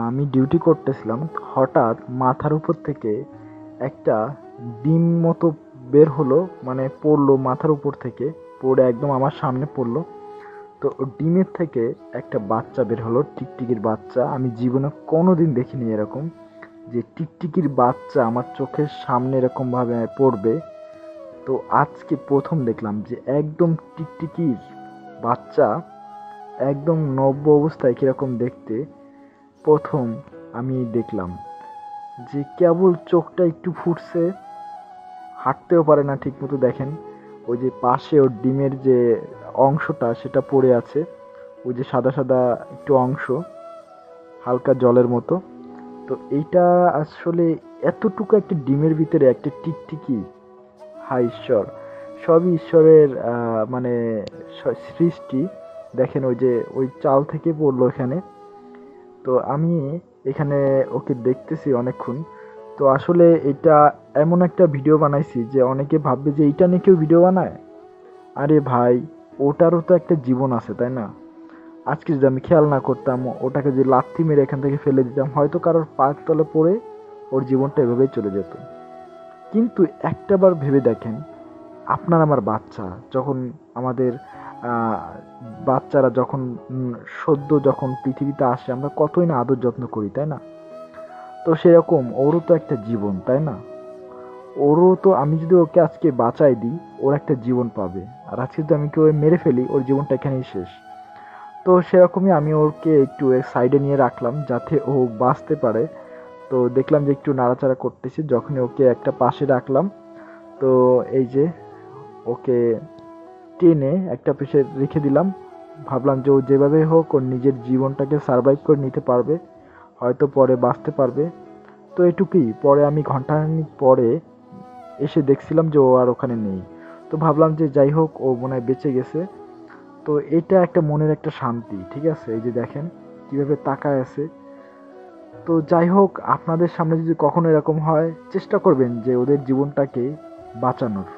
আমি ডিউটি করতেছিলাম, হঠাৎ মাথার উপর থেকে একটা ডিম মতো বের হলো, মানে পড়লো মাথার উপর থেকে, পড়ে একদম আমার সামনে পড়লো। তো ডিমের থেকে একটা বাচ্চা বের হলো, টিকটিকির বাচ্চা। আমি জীবনে কোনোদিন দেখিনি এরকম, যে টিকটিকির বাচ্চা আমার চোখের সামনে এরকম ভাবে পড়বে। তো আজকে প্রথম দেখলাম যে একদম টিকটিকির বাচ্চা, একদম নব্য অবস্থায় কিরকম দেখতে প্রথম আমি দেখলাম। যে কেবল চোখটা একটু ফুটছে, হাঁটতেও পারে না ঠিক মতো। দেখেন ওই যে পাশে ওর ডিমের যে অংশটা সেটা পড়ে আছে, ওই যে সাদা সাদা একটু অংশ, হালকা জলের মতো। তো এইটা আসলে এতটুকু একটা ডিমের ভিতরে একটা টিকটিকি, হায় ঈশ্বর! সবই ঈশ্বরের মানে সৃষ্টি। দেখেন ওই যে ওই চাল থেকে পড়লো এখানে। তো আমি এখানে ওকে দেখতেছি অনেকক্ষণ। তো আসলে এটা এমন একটা ভিডিও বানাইছি যে অনেকে ভাববে যে এইটা নিয়ে কেউ ভিডিও বানায়। আরে ভাই, ওটারও তো একটা জীবন আছে, তাই না? আজকে যদি আমি খেয়াল না করতাম, ওটাকে যদি লাথি মেরে এখান থেকে ফেলে দিতাম, হয়তো কারোর পায়ের তলে পড়ে ওর জীবনটা এভাবেই চলে যেত। কিন্তু একটাবার ভেবে দেখেন, আপনার আমার বাচ্চা যখন, আমাদের আহ, বাচ্চারা যখন সদ্য যখন পৃথিবীতে আসে, আমরা কতই না আদর যত্ন করি, তাই না? তো সেরকম ওরও তো একটা জীবন, তাই না? ওরও তো, আমি যদি ওকে আজকে বাঁচাই দিই, ওর একটা জীবন পাবে। আর আজকে যদি আমি ওকে মেরে ফেলি, ওর জীবনটা এখানেই শেষ। তো সেরকমই আমি ওকে একটু সাইডে নিয়ে রাখলাম যাতে ও বাঁচতে পারে। তো দেখলাম যে একটু নাড়াচাড়া করতেছি, যখনই ওকে একটা পাশে রাখলাম, তো এই যে ওকে টেনে একটা পাশে রেখে দিলাম। ভাবলাম যে ও যেভাবে হোক ওর নিজের জীবনটাকে সারভাইভ করে নিতে পারবে, হয়তো পরে বাঁচতে পারবে। তো এটুকুই। পরে আমি ঘন্টাখানিক পরে এসে দেখছিলাম যে ও আর ওখানে নেই। তো ভাবলাম যে যাই হোক, ও মনে হয় বেঁচে গেছে। তো এটা একটা মনের একটা শান্তি, ঠিক আছে? এই যে দেখেন কিভাবে তাকায় আছে। তো যাই হোক, আপনাদের সামনে যদি কখনো এরকম হয়, চেষ্টা করবেন যে ওদের জীবনটাকে বাঁচানোর।